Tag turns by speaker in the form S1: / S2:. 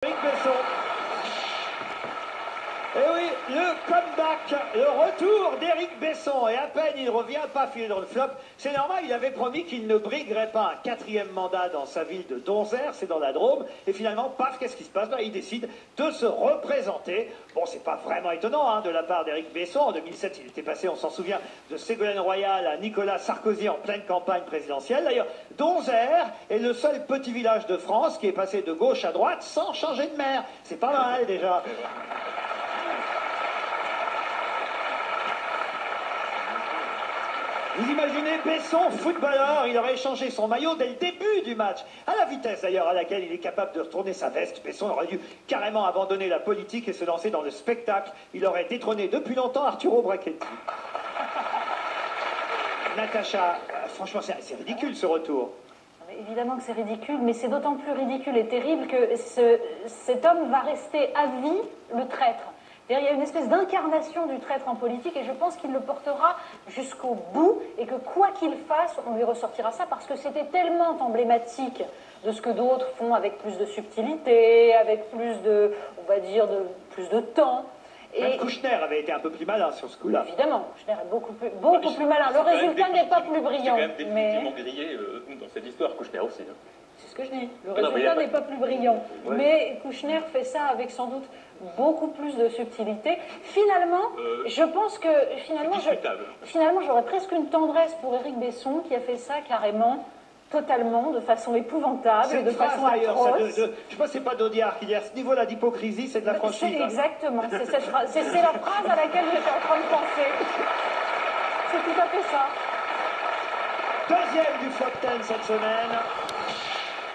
S1: Éric Besson. Et oui, le comeback, le retour d'Éric Besson. Et à peine il revient, paf, il est dans le flop. C'est normal, il avait promis qu'il ne briguerait pas un 4e mandat dans sa ville de Donzère, c'est dans la Drôme. Et finalement, paf, qu'est-ce qui se passe? Il décide de se représenter. Bon, c'est pas vraiment étonnant hein, de la part d'Éric Besson. En 2007, il était passé, on s'en souvient, de Ségolène Royal à Nicolas Sarkozy en pleine campagne présidentielle. D'ailleurs, Donzère est le seul petit village de France qui est passé de gauche à droite sans changer de maire. C'est pas mal déjà. Vous imaginez Besson, footballeur, il aurait échangé son maillot dès le début du match. À la vitesse d'ailleurs à laquelle il est capable de retourner sa veste, Besson aurait dû carrément abandonner la politique et se lancer dans le spectacle. Il aurait détrôné depuis longtemps Arturo Brachetti. Natacha, franchement c'est ridicule ce retour.
S2: Évidemment que c'est ridicule, mais c'est d'autant plus ridicule et terrible que cet homme va rester à vie le traître. Il y a une espèce d'incarnation du traître en politique et je pense qu'il le portera jusqu'au bout et que quoi qu'il fasse, on lui ressortira ça parce que c'était tellement emblématique de ce que d'autres font avec plus de subtilité, avec plus de, on va dire, plus de temps.
S1: Même Kouchner avait été un peu plus malin sur ce coup-là.
S2: Évidemment, Kouchner est beaucoup plus malin. Le résultat n'est pas plus brillant.
S3: C'est quand même définitivement grillé dans cette histoire, Kouchner aussi. Hein.
S2: C'est ce que je dis. Le résultat n'est pas plus brillant. Ouais. Mais Kouchner fait ça avec sans doute beaucoup plus de subtilité. Finalement, je pense que finalement j'aurais presque une tendresse pour Éric Besson qui a fait ça carrément, totalement, de façon épouvantable, de façon atroce.
S1: Je pense que c'est pas d'Audiard qui dit à ce niveau-là d'hypocrisie, c'est de la franchise.
S2: Exactement, c'est la phrase à laquelle j'étais en train de penser. C'est tout à fait ça.
S1: Deuxième du Flop 10 cette semaine.